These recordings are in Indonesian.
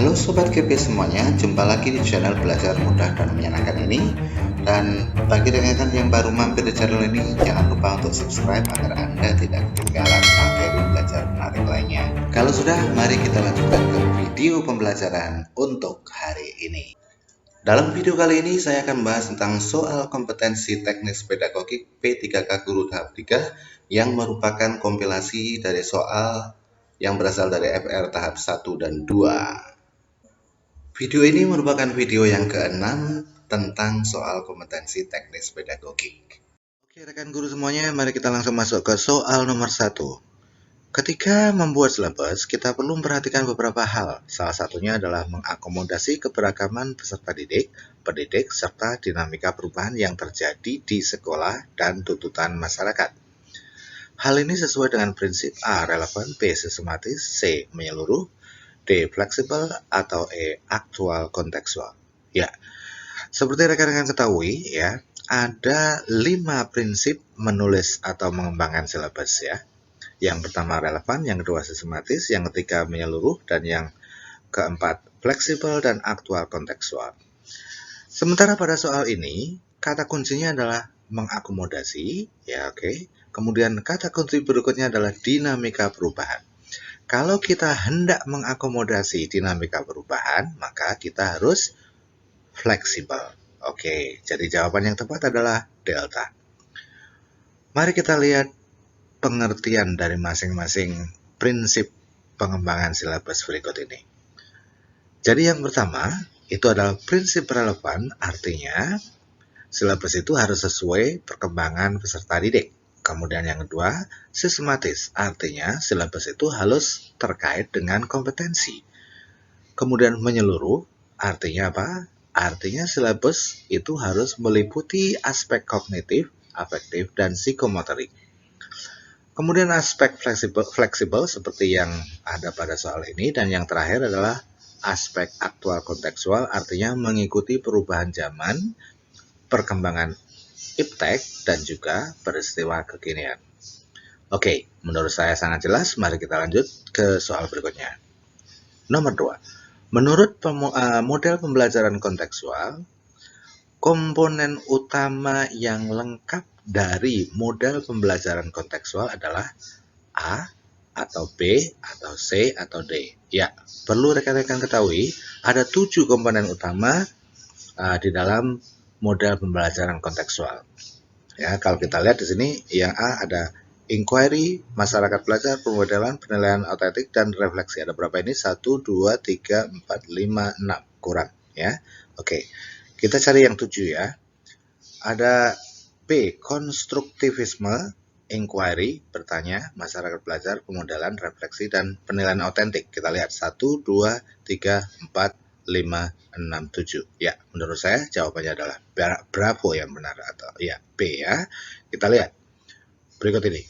Halo Sobat KP semuanya, jumpa lagi di channel Belajar Mudah dan Menyenangkan ini. Dan bagi rekan-rekan yang baru mampir di channel ini, jangan lupa untuk subscribe agar Anda tidak ketinggalan materi belajar menarik lainnya. Kalau sudah, mari kita lanjutkan ke video pembelajaran untuk hari ini. Dalam video kali ini saya akan membahas tentang soal kompetensi teknis pedagogik P3K Guru tahap 3 yang merupakan kompilasi dari soal yang berasal dari FR tahap 1 dan 2. Video ini merupakan video yang ke-6 tentang soal kompetensi teknis pedagogik. Oke rekan guru semuanya, mari kita langsung masuk ke soal nomor 1. Ketika membuat syllabus, kita perlu memperhatikan beberapa hal. Salah satunya adalah mengakomodasi keberagaman peserta didik, pendidik, serta dinamika perubahan yang terjadi di sekolah dan tuntutan masyarakat. Hal ini sesuai dengan prinsip A. Relevan, B. Sistematis, C. Menyeluruh, D. Fleksibel, atau E. Aktual kontekstual. Ya, seperti rekan-rekan ketahui ya, ada 5 prinsip menulis atau mengembangkan syllabus ya. Yang pertama relevan, yang kedua sistematis, yang ketiga menyeluruh, dan yang keempat fleksibel dan aktual kontekstual. Sementara pada soal ini, kata kuncinya adalah mengakomodasi, ya oke. Kemudian kata kunci berikutnya adalah dinamika perubahan. Kalau kita hendak mengakomodasi dinamika perubahan, maka kita harus fleksibel. Oke, jadi jawaban yang tepat adalah delta. Mari kita lihat pengertian dari masing-masing prinsip pengembangan silabus berikut ini. Jadi yang pertama, itu adalah prinsip relevan, artinya silabus itu harus sesuai perkembangan peserta didik. Kemudian yang kedua, sistematis, artinya silabus itu harus terkait dengan kompetensi. Kemudian menyeluruh, artinya apa? Artinya silabus itu harus meliputi aspek kognitif, afektif, dan psikomotorik. Kemudian aspek fleksibel seperti yang ada pada soal ini, dan yang terakhir adalah aspek aktual kontekstual, artinya mengikuti perubahan zaman, perkembangan iptek, dan juga peristiwa kekinian. Oke, menurut saya sangat jelas. Mari kita lanjut ke soal berikutnya. Nomor 2. Menurut model pembelajaran kontekstual, komponen utama yang lengkap dari model pembelajaran kontekstual adalah A, atau B, atau C, atau D. Ya, perlu rekan-rekan ketahui, ada 7 komponen utama di dalam model pembelajaran kontekstual. Ya, kalau kita lihat di sini, yang A ada inquiry, masyarakat belajar, pemodelan, penilaian autentik, dan refleksi. Ada berapa ini? 1, 2, 3, 4, 5, 6. Kurang. Ya, oke. Kita cari yang 7 ya. Ada B, konstruktivisme, inquiry, bertanya, masyarakat belajar, pemodelan, refleksi, dan penilaian autentik. Kita lihat 1, 2, 3, 4, 5, 6, 7. Ya, menurut saya jawabannya adalah Bravo yang benar, atau ya B ya. Kita lihat berikut ini.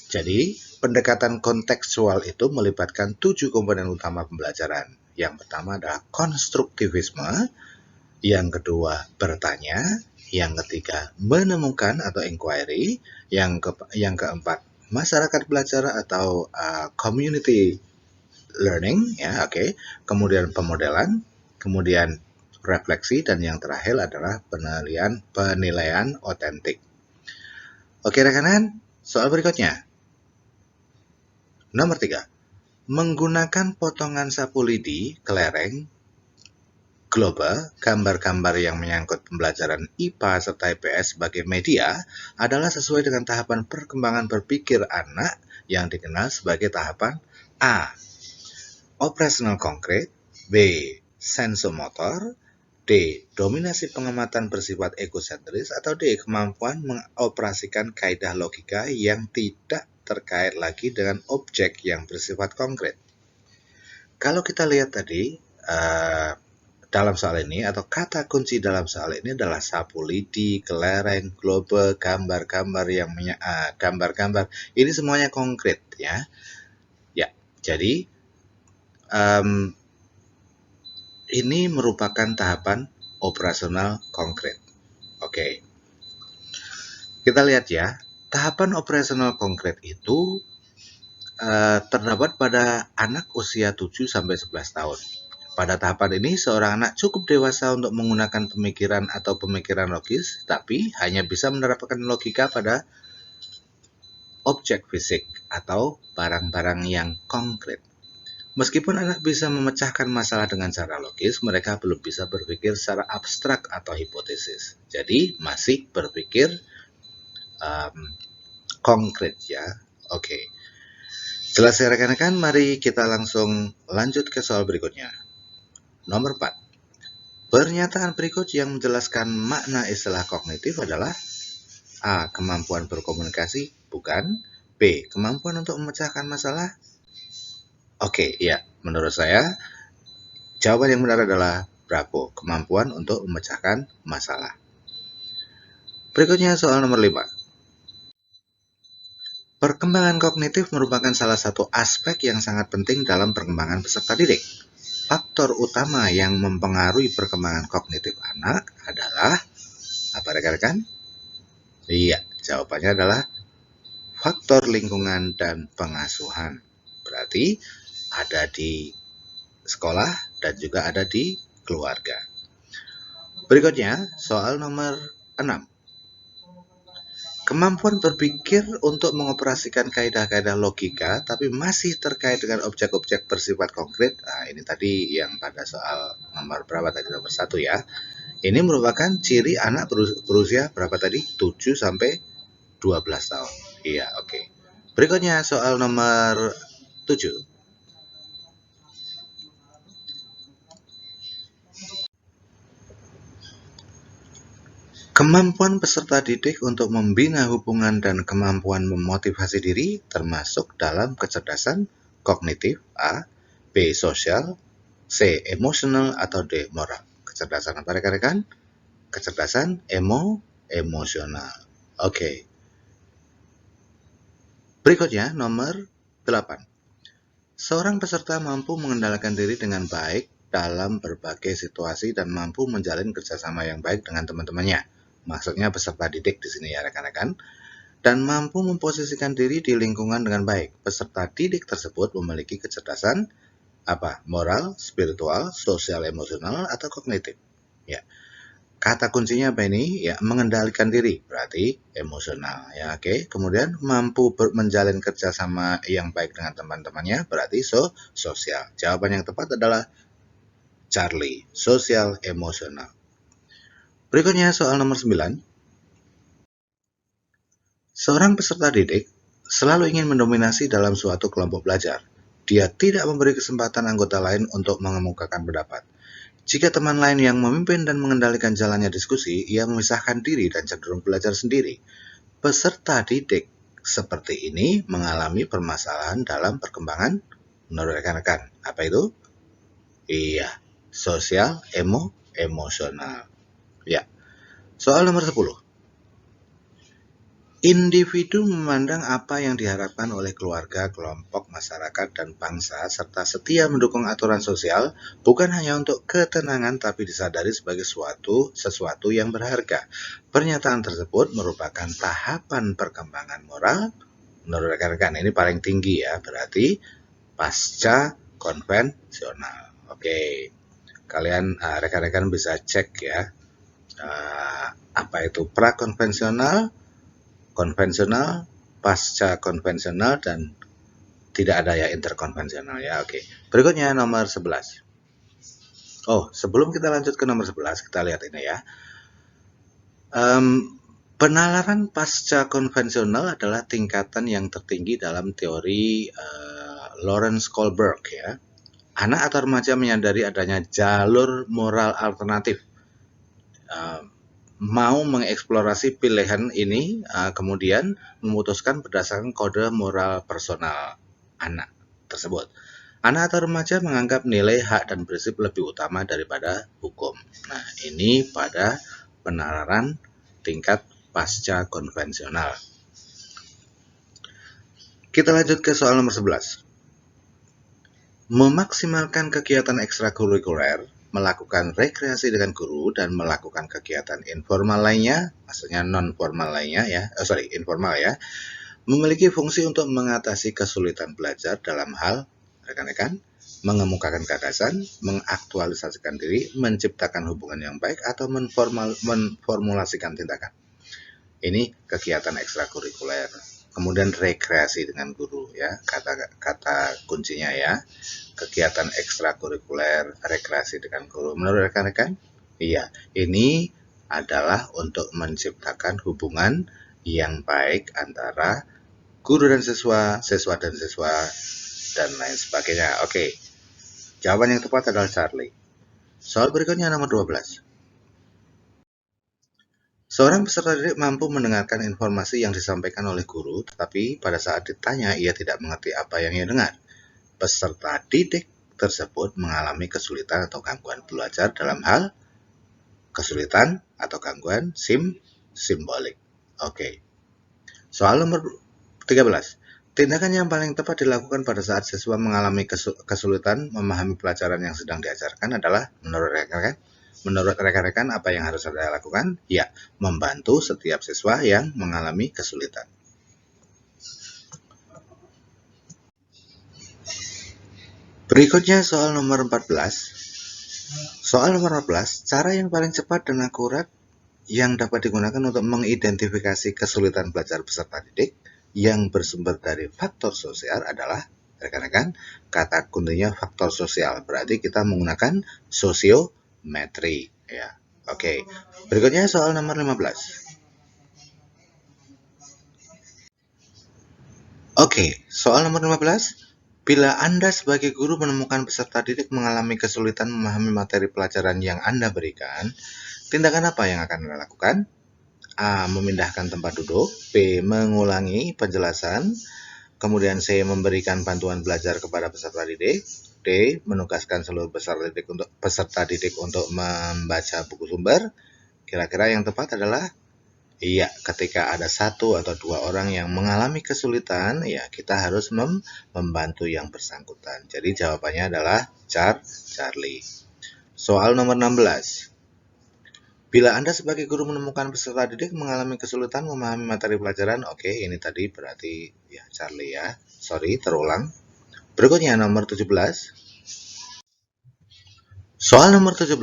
Jadi, pendekatan kontekstual itu melibatkan 7 komponen utama pembelajaran. Yang pertama adalah konstruktivisme, yang kedua bertanya, yang ketiga menemukan atau inquiry, yang keempat masyarakat belajar atau community learning ya, oke. Kemudian pemodelan, kemudian refleksi, dan yang terakhir adalah penilaian otentik. Oke rekan-rekan, soal berikutnya. Nomor 3. Menggunakan potongan sapu lidi, kelereng, global, gambar-gambar yang menyangkut pembelajaran IPA serta IPS sebagai media adalah sesuai dengan tahapan perkembangan berpikir anak yang dikenal sebagai tahapan A. Operasional konkret, B. Sensomotor, D. Dominasi pengamatan bersifat egosentris, atau D. Kemampuan mengoperasikan kaidah logika yang tidak terkait lagi dengan objek yang bersifat konkret. Kalau kita lihat tadi dalam soal ini, atau kata kunci dalam soal ini adalah sapu lidi, kelereng, globe, gambar-gambar yang gambar-gambar. Ini semuanya konkret ya. Ya, jadi ini merupakan tahapan operasional konkret. Oke. Kita lihat ya, tahapan operasional konkret itu terdapat pada anak usia 7 sampai 11 tahun. Pada tahapan ini, seorang anak cukup dewasa untuk menggunakan pemikiran atau pemikiran logis, tapi hanya bisa menerapkan logika pada objek fisik atau barang-barang yang konkret. Meskipun anak bisa memecahkan masalah dengan cara logis, mereka belum bisa berpikir secara abstrak atau hipotesis. Jadi, masih berpikir konkret ya. Oke. Jelas ya rekan-rekan, mari kita langsung lanjut ke soal berikutnya. Nomor 4. Pernyataan berikut yang menjelaskan makna istilah kognitif adalah A. Kemampuan berkomunikasi, bukan. B. Kemampuan untuk memecahkan masalah. Oke, ya. Menurut saya, jawaban yang benar adalah bravo. Kemampuan untuk memecahkan masalah. Berikutnya soal nomor 5. Perkembangan kognitif merupakan salah satu aspek yang sangat penting dalam perkembangan peserta didik. Faktor utama yang mempengaruhi perkembangan kognitif anak adalah apa rekan-rekan? Iya, jawabannya adalah faktor lingkungan dan pengasuhan. Berarti ada di sekolah dan juga ada di keluarga. Berikutnya, soal nomor 6. Kemampuan berpikir untuk mengoperasikan kaidah-kaidah logika tapi masih terkait dengan objek-objek bersifat konkret. Nah, ini tadi yang pada soal nomor berapa tadi? Nomor 1 ya. Ini merupakan ciri anak berusia berapa tadi? 7 sampai 12 tahun. Iya, oke. Berikutnya soal nomor 7. Kemampuan peserta didik untuk membina hubungan dan kemampuan memotivasi diri termasuk dalam kecerdasan kognitif A, B. Sosial, C. Emosional, atau D. Moral. Kecerdasan apa rekan-rekan? Kecerdasan emosional. Oke. Berikutnya nomor 8. Seorang peserta mampu mengendalikan diri dengan baik dalam berbagai situasi dan mampu menjalin kerjasama yang baik dengan teman-temannya. Maksudnya peserta didik di sini ya rekan-rekan. Dan mampu memposisikan diri di lingkungan dengan baik. Peserta didik tersebut memiliki kecerdasan apa? Moral, spiritual, sosial, emosional, atau kognitif. Ya. Kata kuncinya apa ini? Ya, mengendalikan diri, berarti emosional. Ya, oke. Kemudian mampu menjalin kerjasama yang baik dengan teman-temannya, berarti sosial. Jawaban yang tepat adalah Charlie, sosial emosional. Berikutnya soal nomor 9. Seorang peserta didik selalu ingin mendominasi dalam suatu kelompok belajar. Dia tidak memberi kesempatan anggota lain untuk mengemukakan pendapat. Jika teman lain yang memimpin dan mengendalikan jalannya diskusi, ia memisahkan diri dan cenderung belajar sendiri. Peserta didik seperti ini mengalami permasalahan dalam perkembangan menurut rekan-rekan. Apa itu? Iya, sosial emosional. Ya. Soal nomor 10. Individu memandang apa yang diharapkan oleh keluarga, kelompok, masyarakat, dan bangsa, serta setia mendukung aturan sosial, bukan hanya untuk ketenangan tapi disadari sebagai sesuatu yang berharga. Pernyataan tersebut merupakan tahapan perkembangan moral. Menurut rekan-rekan, ini paling tinggi ya, berarti pasca konvensional. Oke, kalian rekan-rekan bisa cek ya, apa itu prakonvensional, konvensional, pasca konvensional, dan tidak ada ya interkonvensional ya. Oke. Berikutnya nomor 11. Oh, sebelum kita lanjut ke nomor 11, kita lihat ini ya. Penalaran pasca konvensional adalah tingkatan yang tertinggi dalam teori Lawrence Kohlberg ya. Anak atau remaja menyadari adanya jalur moral alternatif. Mau mengeksplorasi pilihan ini, kemudian memutuskan berdasarkan kode moral personal anak tersebut. Anak atau remaja menganggap nilai, hak, dan prinsip lebih utama daripada hukum. Nah, ini pada penalaran tingkat pasca konvensional. Kita lanjut ke soal nomor 11. Memaksimalkan kegiatan ekstrakurikuler, melakukan rekreasi dengan guru, dan melakukan kegiatan informal lainnya, maksudnya non-formal lainnya ya, informal ya, memiliki fungsi untuk mengatasi kesulitan belajar dalam hal, rekan-rekan, mengemukakan gagasan, mengaktualisasikan diri, menciptakan hubungan yang baik, atau menformulasikan tindakan. Ini kegiatan ekstrakurikuler. Kemudian rekreasi dengan guru ya, kata kuncinya ya. Kegiatan ekstrakurikuler, rekreasi dengan guru. Menurut rekan-rekan? Iya, ini adalah untuk menciptakan hubungan yang baik antara guru dan siswa, siswa dan siswa, dan lain sebagainya. Oke, jawaban yang tepat adalah Charlie. Soal berikutnya nomor 12. Seorang peserta didik mampu mendengarkan informasi yang disampaikan oleh guru, tetapi pada saat ditanya ia tidak mengerti apa yang ia dengar. Peserta didik tersebut mengalami kesulitan atau gangguan belajar dalam hal kesulitan atau gangguan simbolik. Oke. Soal nomor 13. Tindakan yang paling tepat dilakukan pada saat siswa mengalami kesulitan memahami pelajaran yang sedang diajarkan adalah menurut rekan-rekan apa yang harus saya lakukan? Ya, membantu setiap siswa yang mengalami kesulitan. Berikutnya soal nomor 14. Soal nomor 14, cara yang paling cepat dan akurat yang dapat digunakan untuk mengidentifikasi kesulitan belajar peserta didik yang bersumber dari faktor sosial adalah, rekan-rekan, kata kuncinya faktor sosial. Berarti kita menggunakan sosiometri ya. Oke. Berikutnya soal nomor 15. Oke, soal nomor 15. Bila Anda sebagai guru menemukan peserta didik mengalami kesulitan memahami materi pelajaran yang Anda berikan, tindakan apa yang akan Anda lakukan? A. Memindahkan tempat duduk. B. Mengulangi penjelasan. Kemudian C. Memberikan bantuan belajar kepada peserta didik. D. Menugaskan seluruh peserta didik untuk membaca buku sumber. Kira-kira yang tepat adalah iya, ketika ada satu atau dua orang yang mengalami kesulitan, ya kita harus membantu yang bersangkutan. Jadi jawabannya adalah Charlie. Soal nomor 16. Bila Anda sebagai guru menemukan peserta didik mengalami kesulitan memahami materi pelajaran, oke, ini tadi berarti ya Charlie ya. Sorry, terulang. Berikutnya nomor 17. Soal nomor 17.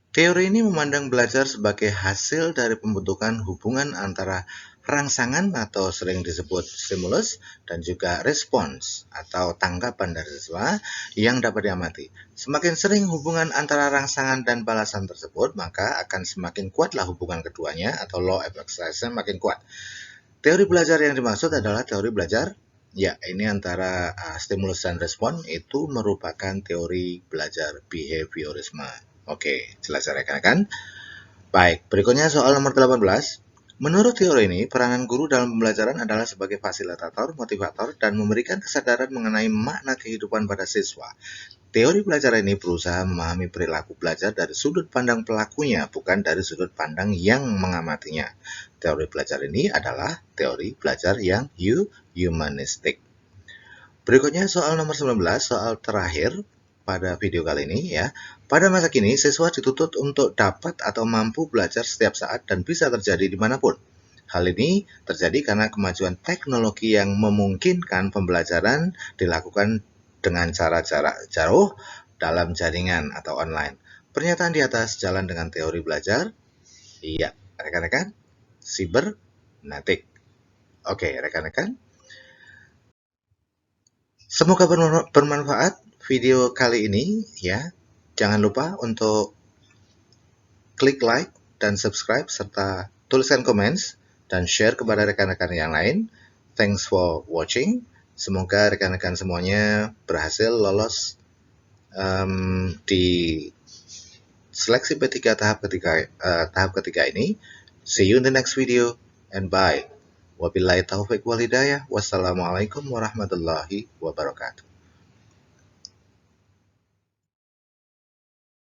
Teori ini memandang belajar sebagai hasil dari pembentukan hubungan antara rangsangan atau sering disebut stimulus dan juga respons atau tanggapan dari siswa yang dapat diamati. Semakin sering hubungan antara rangsangan dan balasan tersebut, maka akan semakin kuatlah hubungan keduanya atau law of excitation makin kuat. Teori belajar yang dimaksud adalah teori belajar. Ya, ini antara stimulus dan respon itu merupakan teori belajar behaviorisme. Oke, jelas ya rekan-rekan. Baik, berikutnya soal nomor 18. Menurut teori ini, peranan guru dalam pembelajaran adalah sebagai fasilitator, motivator, dan memberikan kesadaran mengenai makna kehidupan pada siswa. Teori belajar ini berusaha memahami perilaku belajar dari sudut pandang pelakunya, bukan dari sudut pandang yang mengamatinya. Teori belajar ini adalah teori belajar yang humanistik. Berikutnya soal nomor 19, soal terakhir pada video kali ini ya. Pada masa kini, siswa dituntut untuk dapat atau mampu belajar setiap saat dan bisa terjadi dimanapun. Hal ini terjadi karena kemajuan teknologi yang memungkinkan pembelajaran dilakukan dengan cara jarak jauh dalam jaringan atau online. Pernyataan di atas jalan dengan teori belajar? Iya, rekan-rekan, sibernetik. Oke, rekan-rekan. Semoga bermanfaat video kali ini ya. Jangan lupa untuk klik like dan subscribe serta tuliskan comments dan share kepada rekan-rekan yang lain. Thanks for watching. Semoga rekan-rekan semuanya berhasil lolos di seleksi P3 tahap ketiga ini. See you in the next video and bye. Wabillahi taufiq wal hidayah. Wassalamualaikum warahmatullahi wabarakatuh.